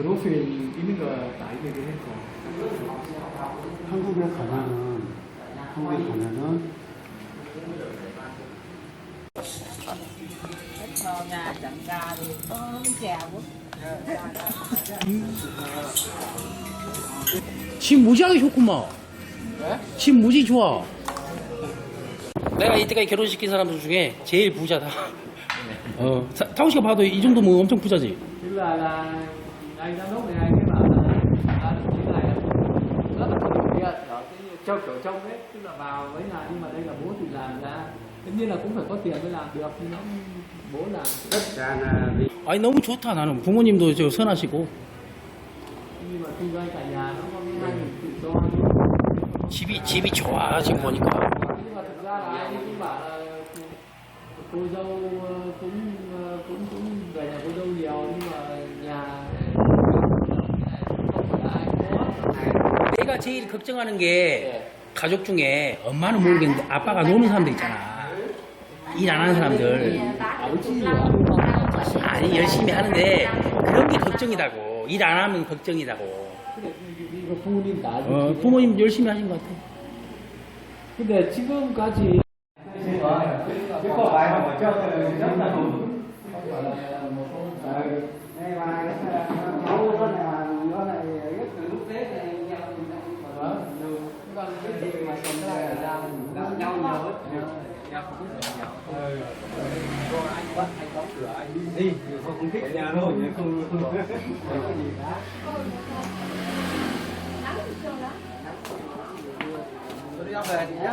프로필 있는 거 다 얘기를 했고. 한국에 가면은 Cho gà chẳng gà thì có cái chèo quá. 집 무지하게 좋구만. 집 무지 좋아. 내가 이때까지 결혼시킨 사람들 중에 제일 부자다. 타오 씨가 봐도 이 정도면 엄청 부자지. Tức là anh giám đốc này anh ấy bảo là như này rất là có điều kiện ở cái châu kiểu trông ấy, tức là vào với nhà nhưng mà đây là bố thì làm ra, tất nhiên là cũng phải có tiền mới làm được, nhưng nó bố làm tất cả là vì 아니 너무 좋다. 나는 부모님도 저 선하시고 nhưng mà kinh doanh cả nhà nó có cái hai mình tự do. 집이 좋아 지금 보니까. Nhưng mà thực ra là anh ấy cũng bảo là cô dâu cũng về nhà cô dâu nhiều, nhưng mà nhà không phải là ai có. 내가 제일 걱정하는 게 가족 중에 엄마는 모르겠는데 아빠가 노는 사람들 있잖아. 일 안 하는 사람들. 아니 열심히 하는데 그런 게 걱정이라고. 일 안 하면 걱정이라고. 이거 부모님 다 부모님 열심히 하신 것 같아. 근데 지금까지 có bài mà cho rất là đúng. Đây bài cháu con này nó lại rất từ lúc Tết này nhau con cái gì mà còn ra là làm nhau nhiều hết nhau cũng anh bắt anh đóng cửa anh đi không thích ở nhà đâu không có gì cả. Tôi đi ra về thì nhé.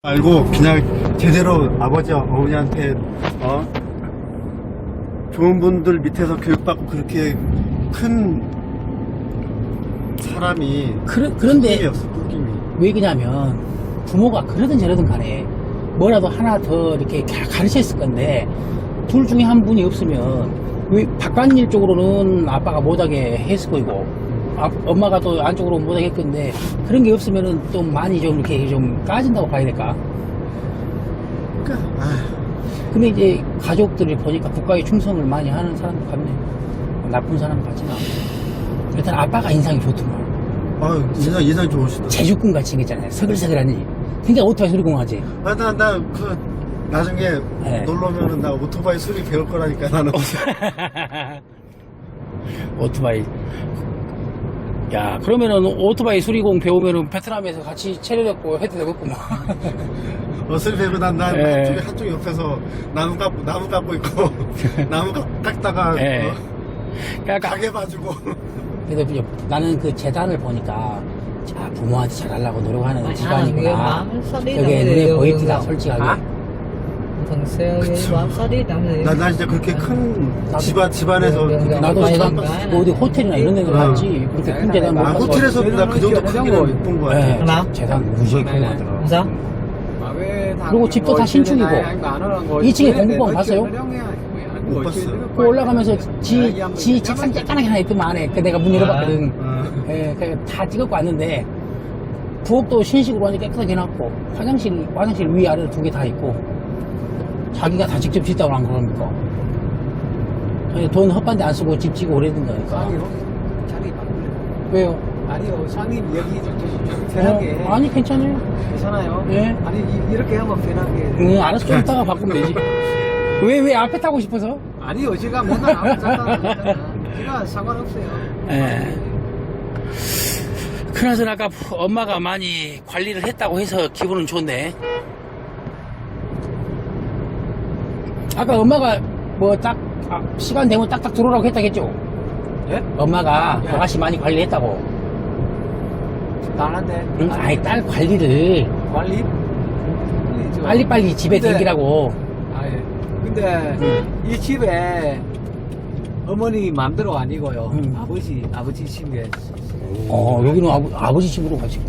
알고 그냥 제대로 아버지 어머니한테 좋은 분들 밑에서 교육받고 그렇게 큰 사람이 그런데 꿈이 없어 꿈이. 왜 그러냐면 부모가 그러든 저러든 간에 뭐라도 하나 더 이렇게 가르쳤을 건데 둘 중에 한 분이 없으면 왜 바깥일 쪽으로는 아빠가 못하게 했을 거고 엄마가 또 안쪽으로 못하게 했을 건데 그런 게 없으면은 좀 많이 좀 이렇게 좀 까진다고 봐야 될까? 근데 이제 가족들이 보니까 국가에 충성을 많이 하는 사람도 같네. 나쁜 사람 같지는 않고. 일단 아빠가 인상이 좋더만. 인상 좋으시다. 제주꾼 같이 생겼잖아요. 서글서글하니. 그러니까 오토바이 수리공하지. 나 나중에 네. 놀러 오면은 나 오토바이 수리 배울 거라니까 나는. 오토바이. 야, 그러면은 오토바이 수리공 배우면은 베트남에서 같이 체류했고 해도 되겠구만. 수리 배우고 난 네. 한쪽 옆에서 나무 깎고 있고 나무 깎다가 그러니까 가게 봐주고. 그래도 이제 나는 그 재단을 보니까 자, 부모한테 잘하려고 노력하는 집안이구나. 그게 눈에 보입니다, 솔직하게. Thằng xe bám sát đi đám này. 나 진짜 그렇게 큰 집안에서 나도 재단 뭐 어디 호텔이나 이런 데는 갔지. 그렇게 큰 재단 못 가서. 호텔에서 나 그 정도 크기는 못 본 거야. 네, Nào? 재단 무지하게 큰 거 하더라. Sao? 그리고 집도 다 신축이고 2층에 공부방 봤어요? 못 봤어. 그 올라가면서 지 책상 쬐깐하게 하나 있더만 안에 그 내가 문 열어봤거든. 예, 다 찍었고 왔는데 부엌도 신식으로 완전 깨끗하게 해놨고 화장실 위 아래로 2개 다 있고 자기가 다 직접 짓다고 한 거니까 돈 헛반대 안 쓰고 집 지고 오래된 거니까. 자기 왜요? 아니요, 상인 여기 좀 편하게. 아니 괜찮아요. 괜찮아요. 예. 아니 이렇게 하면 편하게. 응, 알아서 좀 이따가 바꾸면 되지. 왜 앞에 타고 싶어서? 아니요, 제가 뭔가 아무 상관없잖아. 제가 상관없어요. 예. 그나저나 아까 엄마가 많이 관리를 했다고 해서 기분은 좋네. 아까 엄마가 뭐 시간 되면 딱딱 들어오라고 했다겠죠? 예? 엄마가 아가씨 많이 관리했다고. 나한테. 응? 아이, 딸 관리를 관리? 빨리빨리 집에 근데- 댕기라고. 아예. 근데 이 집에 어머니 마음대로 아니고요. 아버지 집에. 여기는 아버지 집으로 가지.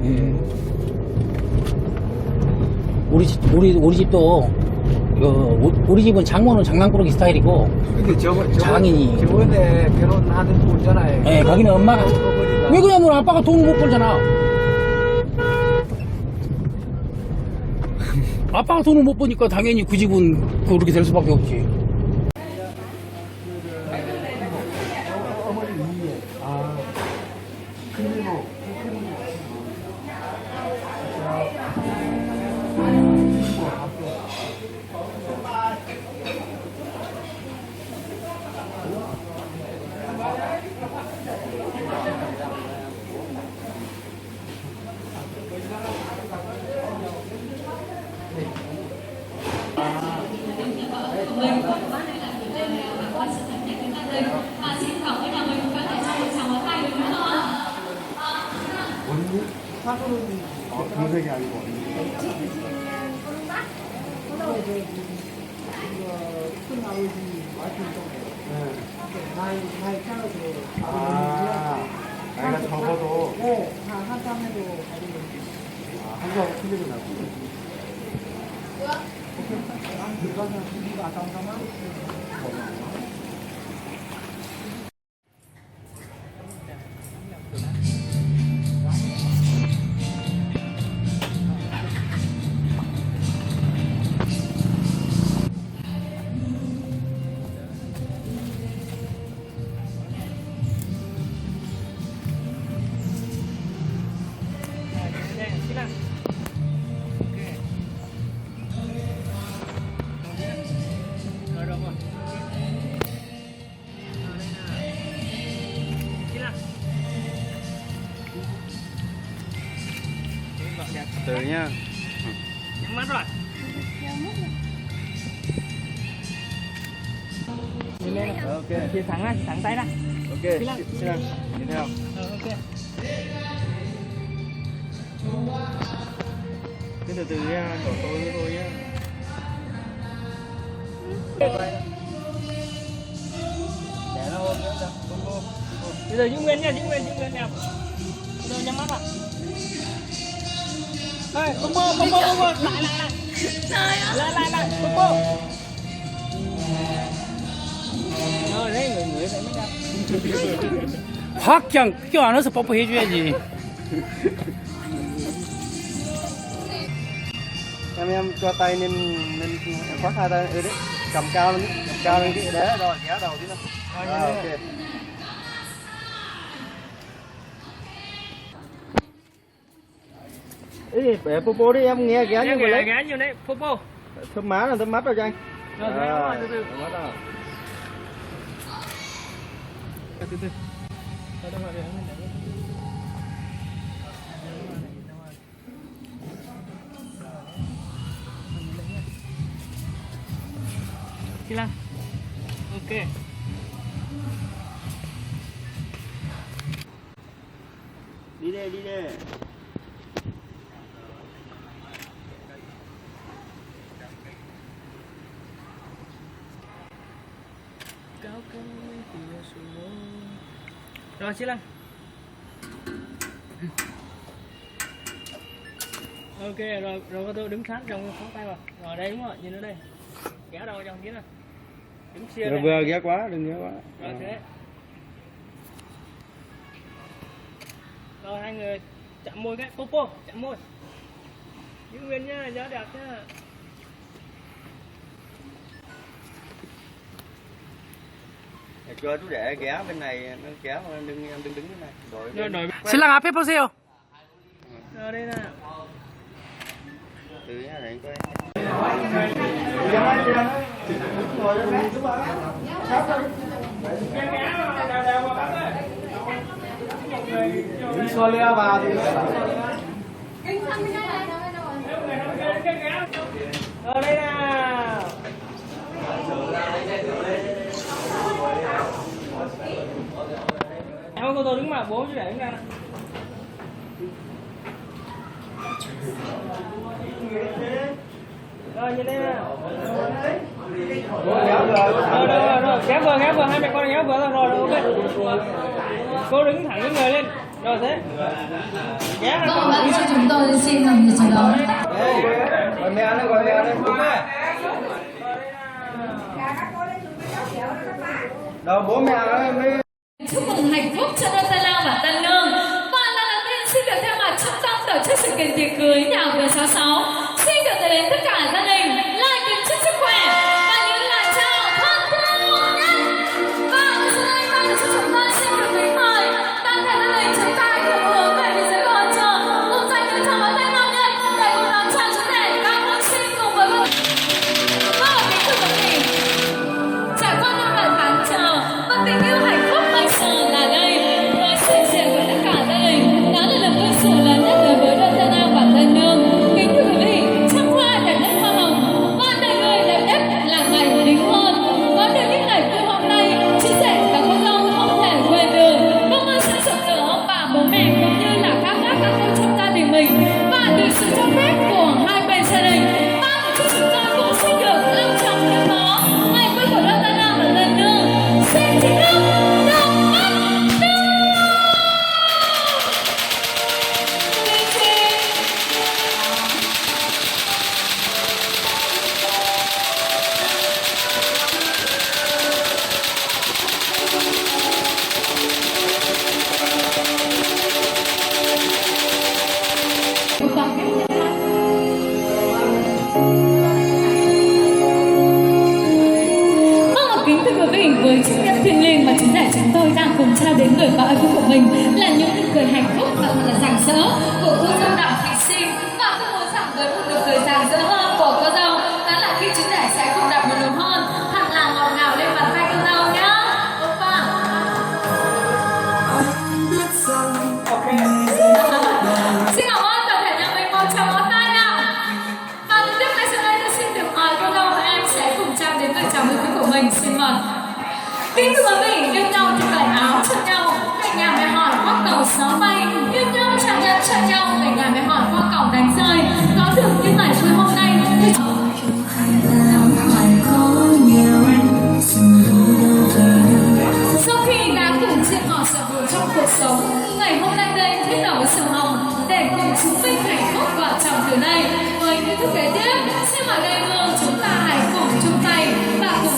우리 집도 우리 집은 장모는 장난꾸러기 스타일이고. 근데 장인이. 저번에 결혼하는 분잖아요. 예, 거기는 엄마가. 어머니가. 왜 그러냐면 아빠가 돈을 못 벌잖아. 아빠가 돈을 못 버니까 당연히 그 집은 그렇게 될 수밖에 없지. 동생이 아니고 언니. 아, 나이가 적어도. 네, 한참에도. 한참 틀리고 나고. Từ nha. Nhắm mắt rồi. Nhìn lên nào. Ok. Chỉ thẳng ra, thẳng tay ra. Ok. Đi lên. Đi lên. Đi theo. Ok. Cứ từ từ nha, của tôi với tôi nhé. Để nó ôm nữa cho. Bây giờ giữ nguyên nha, giữ nguyên nè. Bây giờ nhắm mắt vào. Đây, bông bông, lại. Lại, bông bông. Rồi, đấy, người đấy mới ra. 확 그냥 껴 안아서 뽀뽀해줘야지. Em cho tay nên em khoác hai tay đấy. Cầm cao lên, cái đế rồi kéo đầu tí nữa. Rồi, ok. Ý, để popo đi em nghe ghé như vậy lấy. Ghé như đấy, popo. Thơm má là thơm mắt rồi cho anh. Rồi, từ từ. Thơm mắt rồi. Từ từ. Chị Lan. Ok. Đi đây. Rồi chị Lan. Ok, rồi tôi đứng sát trong phóng tay vào. Rồi đây đúng rồi, nhìn ở đây. Kéo đầu trong kia nè. Đứng xia Rồi này. vừa ghé quá, đừng ghé quá. Rồi thế. Rồi hai người chạm môi cái, popo, chạm môi. Giữ nguyên nhá, gió đẹp nhá. Để cho chú để ghé bên này, nó kéo đừng đứng bên này. Rồi. 신랑 앞에 보세요. Rồi đây nè. Từ nhá, để anh coi. Xô leo vào thì Rồi đây nào. Em ơi, cô tôi đứng mà bố chứ để đứng ra nè. Rồi nhìn đây nào. Rồi, kéo vừa, hai mẹ con kéo vừa rồi, ok. Cô đứng thẳng cái người lên. Rồi thế. Kéo ra. Vâng, bạn cho chúng tôi xin làm gì chỉ đó. Gọi mẹ đây. Đâu bố mẹ mới. Chúc mừng hạnh phúc cho đôi tân lang và tân nương. Và lần đầu tiên xin được thay mặt trung tâm tổ chức sự kiện tiệc cưới nhà vườn 66 xin được tới đến tất cả trao đến người vợ yêu của mình là những nụ cười hạnh phúc và thật là rạng rỡ của cô dâu Đặng Thị Sinh. Và tôi muốn rằng với một nụ cười rạng rỡ hơn của cô dâu đó là khi chú rể sẽ cùng đặt một nụ hôn thật là ngọt ngào lên bàn tay cô dâu nhá. Oppa. Xin cảm ơn toàn thể nhà mình, một tràng pháo tay nào. Và tiếp ngay sau đây tôi xin được mời cô dâu và em sẽ cùng trao đến lời chào mừng của mình. Xin mời. Kính thưa quý vị, yêu nhau thì cởi áo cho nhau, về nhà mẹ hỏi khoác tàu gió bay, yêu nhau trao nhẫn cho nhau, về nhà mẹ hỏi khoác cổng đánh rơi. Có được những ngày vui hôm nay sau khi đã cùng chia ngọt sầu buồn trong cuộc sống, ngày hôm nay đây thiết đầu sầu hồng để cùng chúng mình hạnh phúc vào trong từ đây. Với những thức kế tiếp, xin mời đây hương chúng ta hãy cùng chung tay và cùng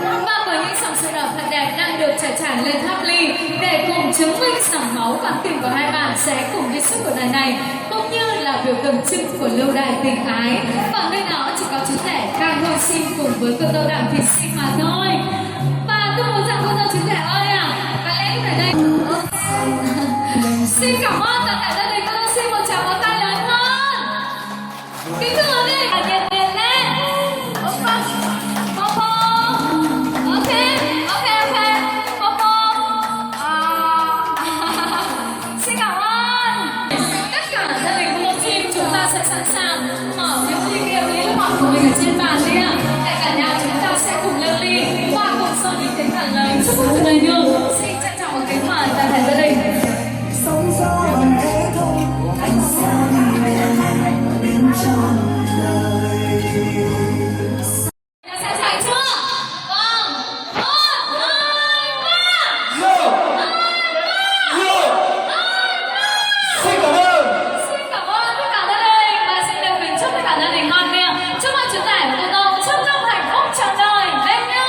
nỗ và với những dòng sự nở thật đẹp đang được chảy tràn lên tháp ly để cùng chứng minh dòng máu và tình của hai bạn sẽ cùng đi suốt cuộc đời này, cũng như là biểu tượng trưng của lâu đài tình ái. Và nơi đó chỉ có chú rể Cang Hôi Sinh cùng với cô dâu Đặng Thị Sinh mà thôi. Và tôi muốn rằng cô dâu chú rể ơi có lẽ lúc này đây xin cảm ơn tất cả gia đình, cô dâu xin một tràng pháo tay lớn hơn. Kính thưa quý vị, nhiệt liệt lên. Oppa, Popo. Ok. Popo. Xin cảm ơn. Tất cả gia đình cô dâu chim chúng ta sẽ sẵn sàng mở những ly bia ly nước ngọt của mình ở trên bàn đi ạ. Để cả nhà chúng ta sẽ cùng nâng ly và cùng son những tiếng thần lời chúc mừng cho đời nhường. Xin trân trọng một kính mời toàn thể gia đình. Sẵn sàng chưa? Vâng. 1, 2, 3. Xin cảm ơn tất cả gia đình và xin được kính chúc tất cả gia đình ngon miệng. Chúc mừng chú rể và cô dâu chúc năm hạnh phúc trọn đời bên nhau.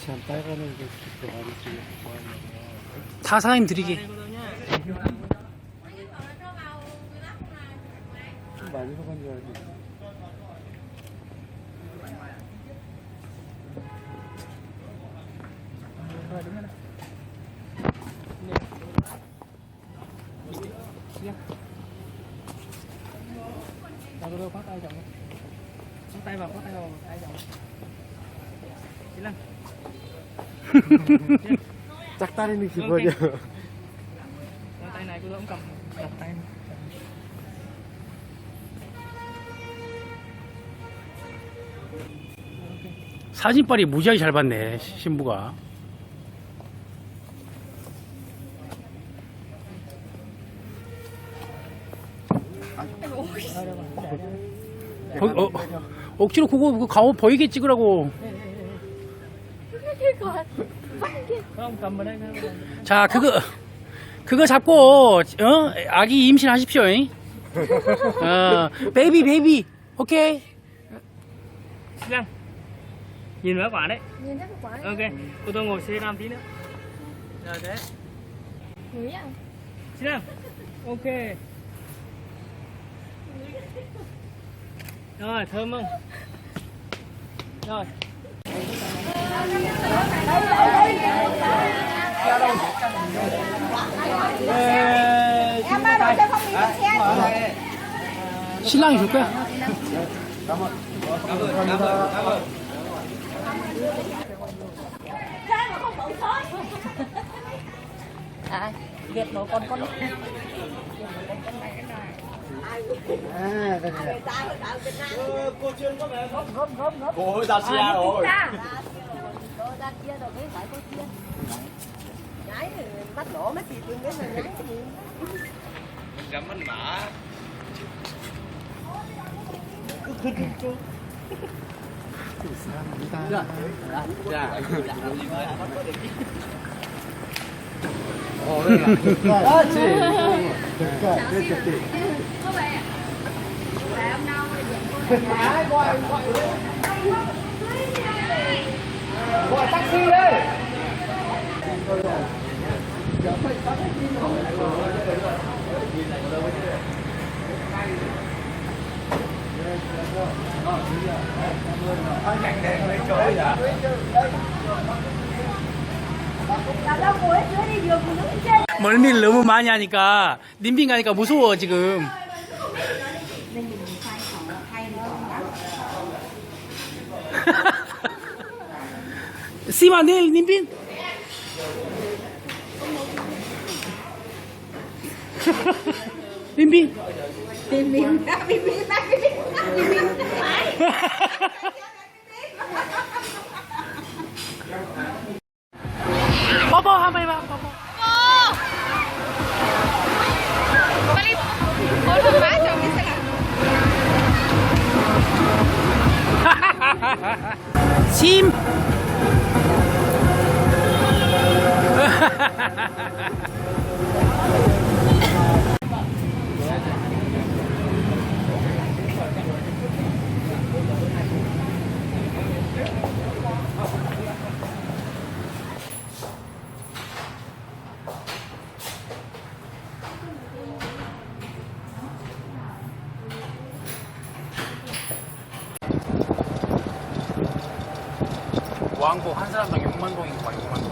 참 빨간을 그 많이 쓰고 다 사장님 드리게. 좀 많이 사간 줄 알고. Rồi khoác tay chồng. Khoác tay vào, tay chồng. Chị Lan. 짝다리는 기본이야. Tay này cô đỡ cầm đặt tay. 사진빨이 무지하게 잘 봤네, 신부가. 억지로 그거 가오 보이게 찍으라고. Không cầm vào đây. 자, 그거 잡고, 아기 임신하십시오. 베이비, 오케이. Chị Lan. Nhìn vào quả đấy. Nhìn thấy cái quả này. Ok, cô tôi ngồi xe làm tí nữa. Rồi thế. Ngửi à? Chị Lan. Ok. Rồi, thơm không? Rồi. Em ba đổi cho không bị xe. 신랑이 줄 거야? À, Việt một con À, đây này. Cô ơi, ra xe rồi. Cô ra chia rồi mới phải cô chia. Nhái bắt lỗ mấy chị tìm cái này nhái cái gì. Gắm ăn mã. 그렇지. 그렇지. Gọi taxi đây. 멀미를 너무 많이 하니까, 님빙 가니까 무서워, 지금. 씨만 내일 님빈? 님빈? 뽀뽀 한번 해봐, 뽀뽀. 빨리 얼른 마셔 미스가. 심. 왕복 한 사람당 6만 동인 거야, 6만 동.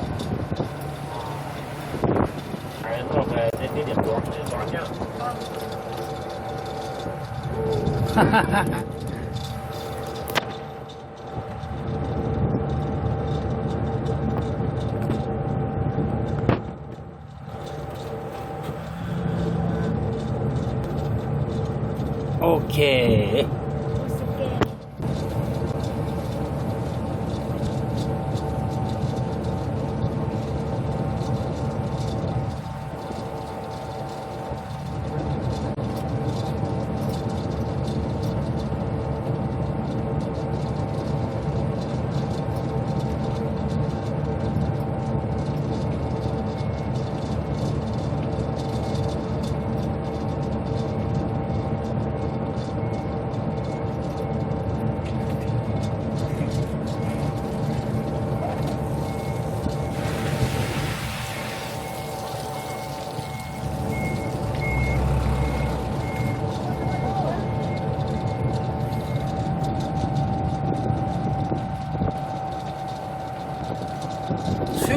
오케이.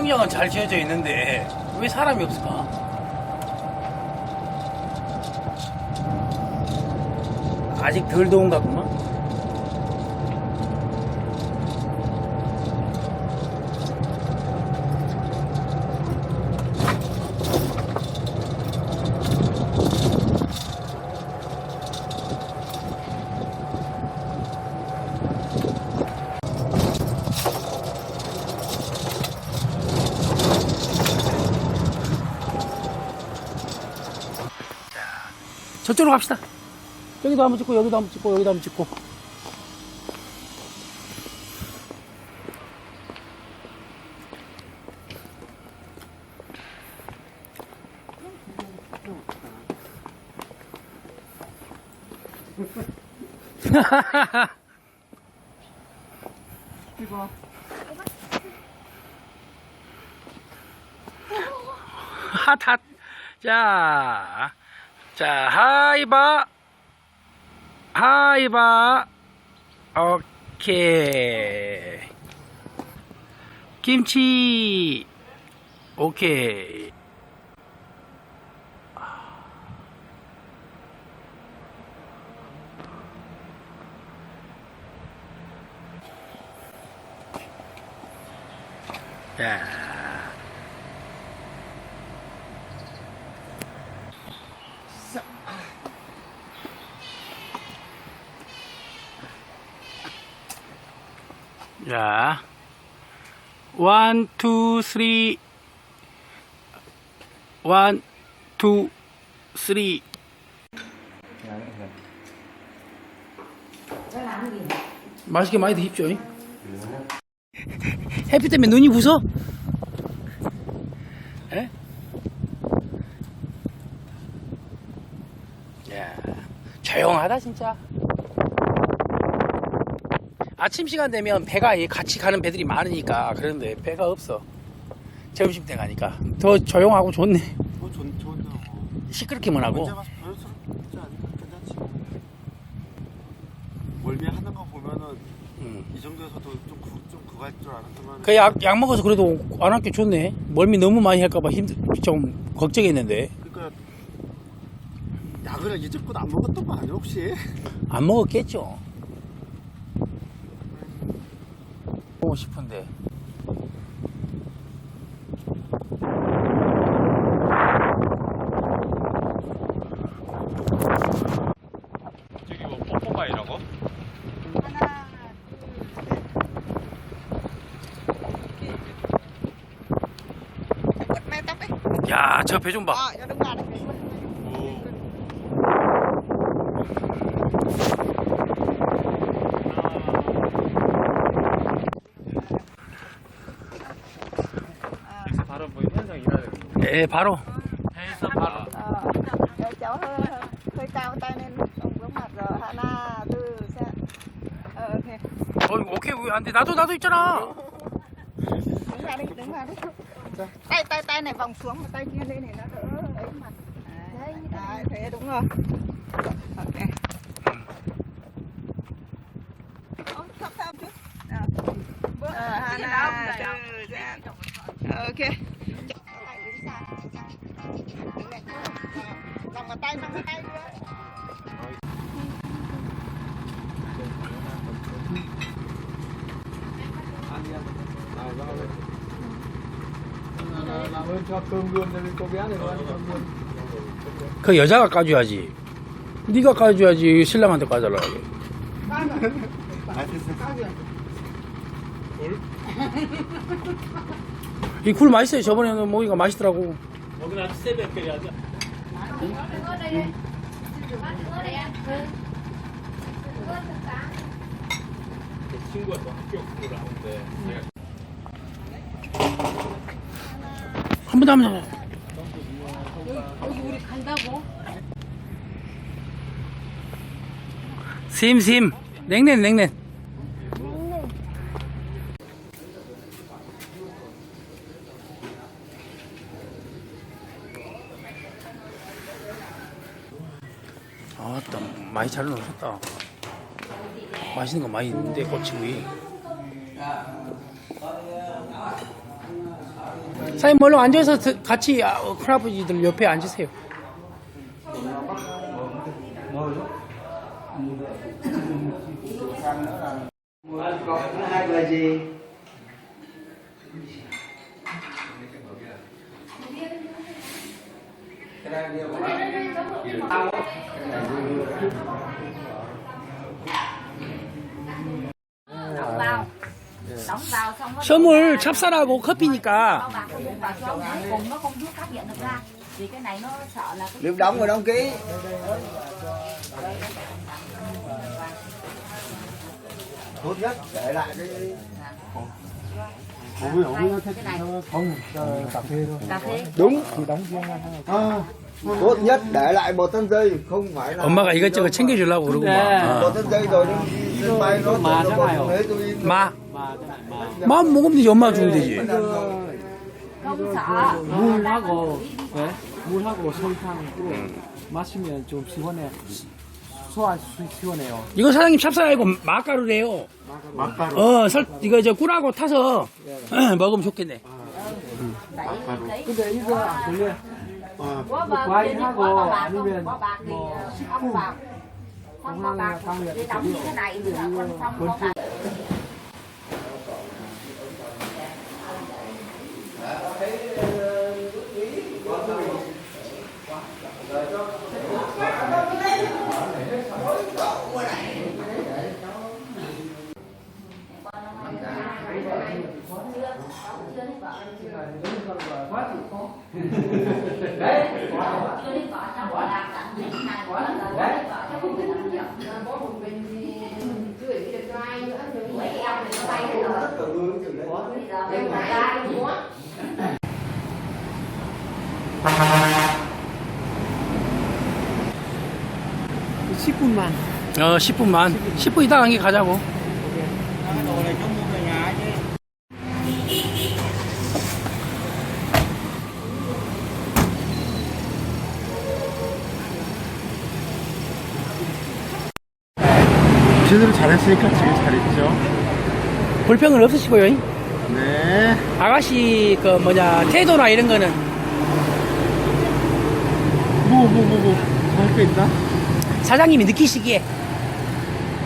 수영장은 잘 지어져 있는데 왜 사람이 없을까? 아직 덜 더운가 보구만. 저쪽으로 갑시다. 여기도 한번 찍고, 여기도 한번 찍고, 여기도 한번 찍고. 핫. 자, 하이바. 오케이. 김치. 오케이. 자. 자, 1, 2, 3, 1, 2, 3. 맛있게 많이 드십시오. 햇빛 때문에 눈이 부서? 에? 야, 조용하다 진짜. 아침 시간 되면 배가 같이 가는 배들이 많으니까. 그런데 배가 없어. 점심때 가니까 더 조용하고 좋네. 좋은데 시끄럽기만 하고. 언제 가서 별스럽지 않으니까 괜찮지. 멀미 하는 거 보면은 이 정도에서도 좀 그거 할 줄 알았지만 그 약 먹어서 그래도 안 할 게 좋네. 멀미 너무 많이 할까봐 좀 걱정했는데. 그러니까 약을 이제껏 안 먹었던 거 아니야 혹시? 안 먹었겠죠. 먹고 싶은데. 저기 뭐 뽀뽀바이라고? 야, 저 배 좀 봐. 바로 뭐 현상이라 네, 바로. 해서 바로 cháu hơi cao tay lên ông vướng mặt rồi Hana tư sẽ ok 오케이, 왜 안 돼? 나도 있잖아. đứng ra đi tay này vòng xuống mà tay kia lên này nó đỡ ấy mặt đấy thế đúng rồi ok thấp thấp chút Hana tư sẽ ok nằm vào tay nữa làm ơn cho cơm luôn cho cô bé này nó ăn cơm luôn. 그 여자가 까줘야지. 네가 까줘야지. 신랑한테 까달라. 이 굴 맛있어요. 저번에는 모기가 맛있더라고. 여기 아주 새벽에 하자. 친구가 또 학교 공부를 하는데 한 번 더 하면 여기 우리 간다고? 심 냉면 아따 많이 잘 넣으셨다. 맛있는 거 많이 있는데 꼬치구이. 사장님 얼른 앉아서 같이 큰아버지들 옆에 앉으세요. Hai là gì? Đóng vào xong nó 선물 찹쌀하고 커피니까 bao bạc không vào cho cuối cùng nó không rút cáp điện được ra vì cái này nó sợ là cái Nếu đóng rồi đóng ký. Tốt nhất để lại cái cà phê đúng thì đóng riêng ra. Tốt nhất để lại một tân dây không phải là 엄마가 이것저것 챙겨주려고 그러구만. một tân dây rồi đi sân bay nó thế tôi 마. 마음 먹으면 되지. 엄마가 주면 되지. không sợ 물하고 네? 물하고 설탕 마시면 좀 시원해. 소화 시원해요. 이거 사장님 찹쌀 아니고 마가루래요. 막가루. 이거 저 꿀하고 타서 먹으면 좋겠네. 근데 이거 안 걸려. quá bạc 과일하고 quá bạc 아니면 quá bạc thì 뭐 không bạc không có bạc thì đóng như thế này được còn không có bạc (10분만) 10분만. 10분 이따 간게 가자고. 제대로 잘했으니까 지금 잘했죠. 불평은 없으시고요. 네. 아가씨 태도나 이런 거는 할 게 있나? 사장님이 느끼시기에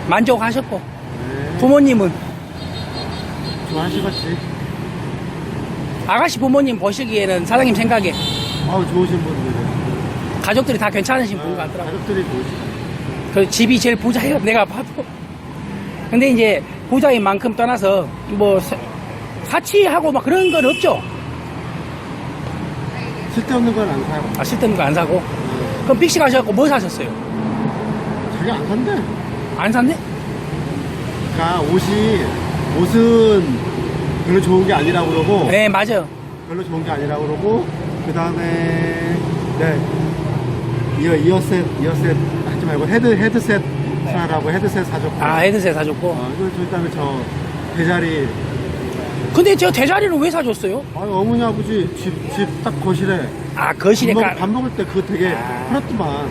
만족하셨고 네. 부모님은 좋아하시겠지. 아가씨 부모님 보시기에는 사장님 생각에 좋으신 분들은. 가족들이 다 괜찮으신 분 같더라고요. 가족들이 좋으시. 그 집이 제일 부자예요. 내가 봐도. 근데 이제 부자인 만큼 떠나서 사치하고 막 그런 건 없죠. 쓸데없는 건 안 사요. 쓸데없는 거 안 사고. 그럼 픽시 가셔갖고 뭐 사셨어요? 자기 안 산대. 안 샀네? 그러니까 옷은 별로 좋은 게 아니라고 그러고. 네, 맞아. 별로 좋은 게 아니라고 그러고. 그 다음에 이어셋 하지 말고 헤드셋 사라고 헤드셋 사줬고. 헤드셋 사줬고. 그 다음에 저 대자리. 근데 저 대자리는 왜 사줬어요? 어머니 아버지 집 딱 거실에. 거실에 밥 먹을 때 그거 되게 풀었더만.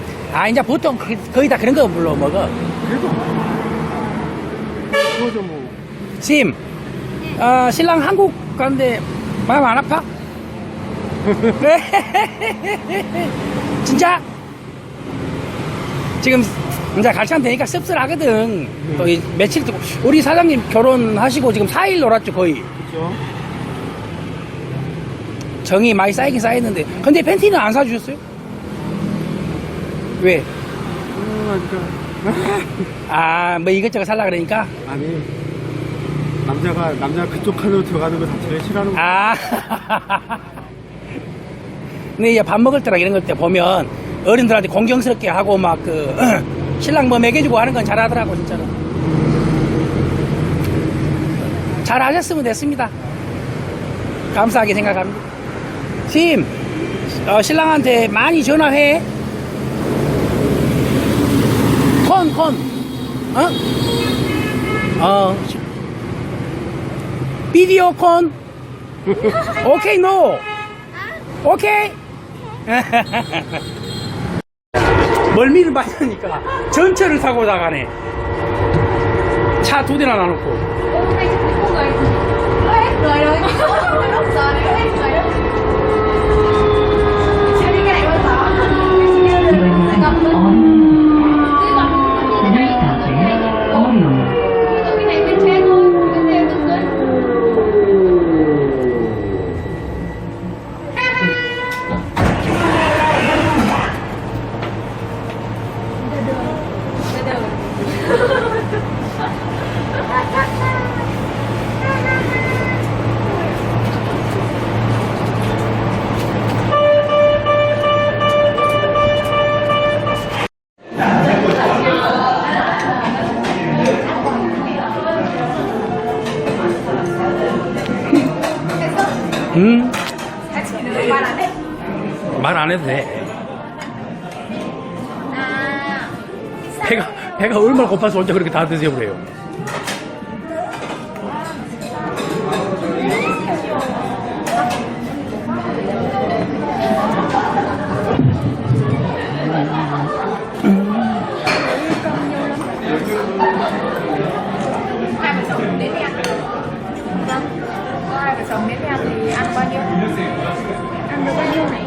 이제 보통 거의 다 그런 거 물러 먹어. 그래도 그거죠 뭐. 심, 신랑 한국 가는데 마음 안 아파? 진짜? 지금 이제 같이 하면 되니까 씁쓸하거든. 또 며칠 동안 우리 사장님 결혼하시고 지금 4일 놀았죠 거의. 그렇죠. 정이 많이 쌓이긴 쌓였는데 근데 팬티는 안 사주셨어요? 왜? 뭐 이것저것 살라 그러니까? 아니 남자가 그쪽 칸으로 들어가는 거 자체를 싫어하는 거야. 근데 이제 밥 먹을 때랑 이런 걸 때 보면 어른들한테 공경스럽게 하고 막 신랑 뭐 먹여주고 하는 건 잘하더라고 진짜로. 잘하셨으면 됐습니다. 감사하게 생각합니다. 심, 신랑한테 많이 전화해. 비디오 콘. 오케이, 노. 오케이. 멀미를 많이 하니까 전철을 타고 나가네. 차 2대나 놔놓고. Ôi, hai chục cái cô gầy hết người rồi. Lúc giờ này hết người rồi. cái này bên trên thôi, bên trên bên dưới. 응? Ba lại đấy. 말 안 해도 돼. 배가 얼마나 고파서 혼자 그렇게 다 드세요 그래요. Hai vợ chồng đến đi ăn. Vâng. Có hai vợ chồng đến đi ăn thì ăn bao nhiêu? Ăn được bao nhiêu này?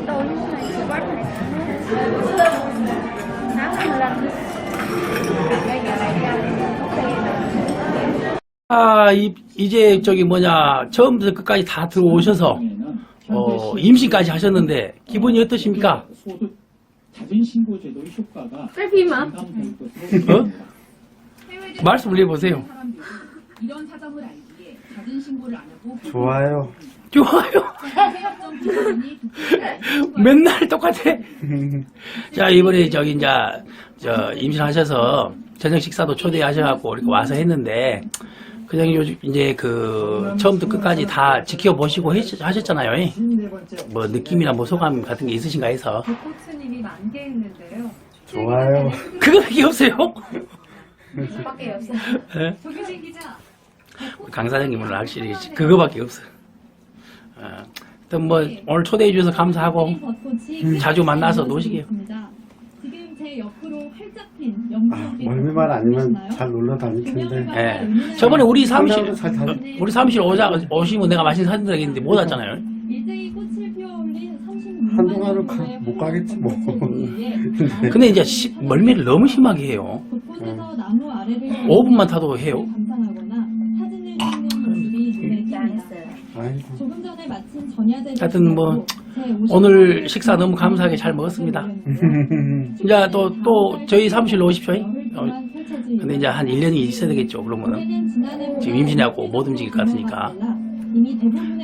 Đâu như này, quát này. Sáng một lần. Đây nhà này đi ăn. 아, 이제 저기 뭐냐 처음부터 끝까지 다 들어오셔서 임신까지 하셨는데 기분이 어떠십니까? 자진신고제도의 효과가 Cái phim hả? 어? 말씀을 해보세요. 이런 사정을 알기에 자진 신고를 안 하고 좋아요. 좋아요. 해약점 기준이 맨날 똑같아. 자, 이번에 저기 이제 저 임신하셔서 저녁 식사도 초대하셔갖고 이렇게 와서 했는데 그냥 요즘 이제 그 처음부터 끝까지 다 지켜보시고 하셨잖아요. 뭐 느낌이나 뭐 소감 같은 게 있으신가 해서. 코치님이 만개했는데요. 좋아요. 그거밖에 없어요. 밖에 없어. 예? 조규진 기자. 강 사장님은 확실히 그거밖에 없어. 하여튼 뭐 오늘 초대해 주셔서 감사하고 자주 만나서 노시게요. 지금 제 옆으로 활짝 핀 영상 멀미만 아니면 잘 놀러 다닐 텐데. 예. 저번에 우리 사무실 잘 오시면 내가 맛있는 사진 드리겠는데 못 왔잖아요. 일제히 꽃을 피워올린 36만 한동안은 못 가겠지 뭐. 근데 이제 멀미를 너무 심하게 해요. 곳곳에서 나무 아래를 5분만 타도 해요. 감상하거나 사진을 찍는 모습이 눈에 띕니다. 아이고. 조금 전에 마친 전야제 하여튼 뭐 오늘 식사 너무 감사하게 잘 먹었습니다. 이제 또 저희 사무실로 오십시오. 근데 이제 한 1년이 있어야 되겠죠. 그러면은 지금 임신해갖고 못 움직일 것 같으니까.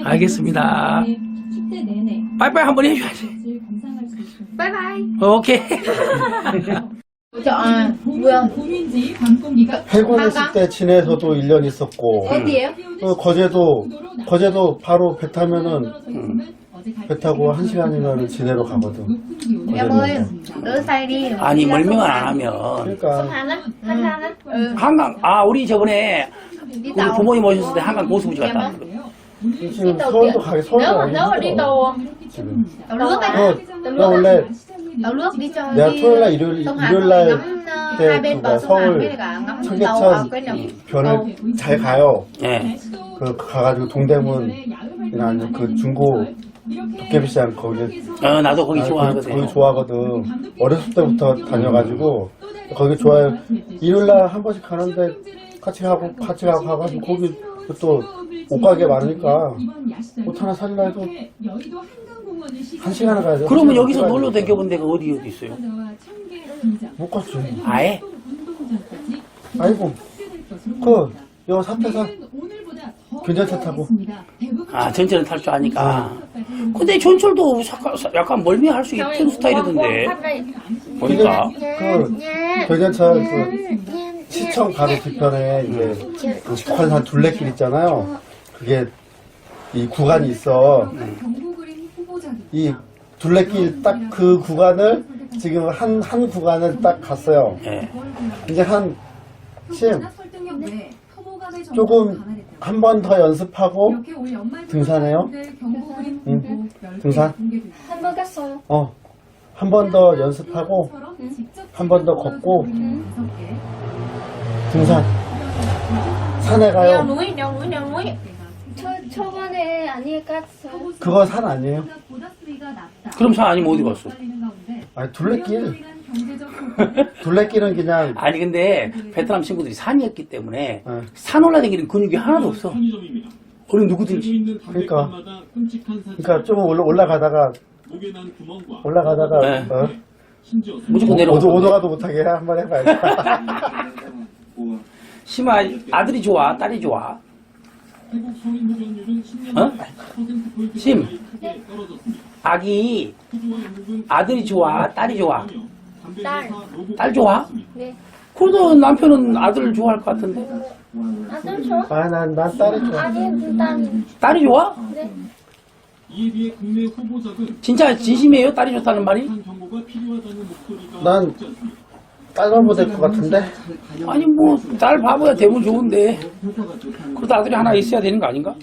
알겠습니다. 빠이빠이 한번 해줘야지. 바이바이. 오케이. 뭐야? 봄인지 밤공기가 해군 있을 때 진해에서도 1년 있었고 어디에요? 거제도 바로 배 타면은 배 타고 1시간이면 진해로 가거든. Em ơi, đỡ say đi. 아니 멀미만 안 하면 그러니까 Hắn á, hắn á. 한강 우리 저번에 우리 부모님 오셨을 때 한강 고수부지 갔다 왔거든. 지금 서울도 가기 서울도 Nếu mà đi 가기 tàu 지금. tàu nước ấy. 나 원래 Tàu nước đi cho 내가 đi. 토요일날 sông Hàn 일요일날 ngắm hai bên bờ sông Hàn với cả ngắm tàu 청계천 cái nào. 변을 잘 가요. 예. 그 가가지고 동대문이나 그 중고 도깨비시장 거기 나도 거기 좋아하거든. 거기 좋아하거든. 어렸을 때부터 다녀가지고 거기 좋아요. 일요일날 한 번씩 가는데 같이 가고 가가지고 거기 또 옷가게 많으니까 옷 하나 살려 해도 1시간을 가야 돼. 그러면 여기서 놀러 다녀본 데가 어디 있어요? 못 갔지. 아예? 아이고 여 사태사 괜찮다 타고. 전철은 탈 줄 아니까. 근데 전철도 약간 멀미할 수 있는 스타일이던데. 보니까. 괜찮차 시청 바로 뒤편에 이제 북한산 둘레길 있잖아요. 그게 이 구간이 있어. 이 둘레길 딱 그 구간을 지금 한 구간을 딱 갔어요. 예. 이제 지금 조금 한 번 더 연습하고 등산해요. 응. 등산. 한번 갔어요. 한 번 더 연습하고 한 번 더 걷고 등산. 산에 Leo 가요. núi, leo núi. 초반에 아니 갔어. 그거 산 아니에요? 그럼 산 아니면 어디 갔어? 아니 둘레길. 경제적 둘레길은 그냥 아니 근데 베트남 친구들이 산이었기 때문에 어. 산 올라다니는 근육이 하나도 없어. 어느 누구든지. 그러니까 좀 올라가다가 네. 어? 무조건 내려가. 오도가도 못하게 한번 해봐야지. 심아 아들이 좋아, 딸이 좋아? 어? 심 아기 아들이 좋아, 딸이 좋아? 딸. 딸 좋아? 네. 그래도 남편은 아들을 좋아할 것 같은데. 아들 좋아? 아, 난 딸이 좋아. 아니, 딸이. 딸이 좋아? 네. 진짜 진심이에요? 딸이 좋다는 말이? 난 딸만 못할 것 같은데? 아니 뭐 딸 바보야 되면 좋은데 그래도 아들이 하나 있어야 되는 거 아닌가?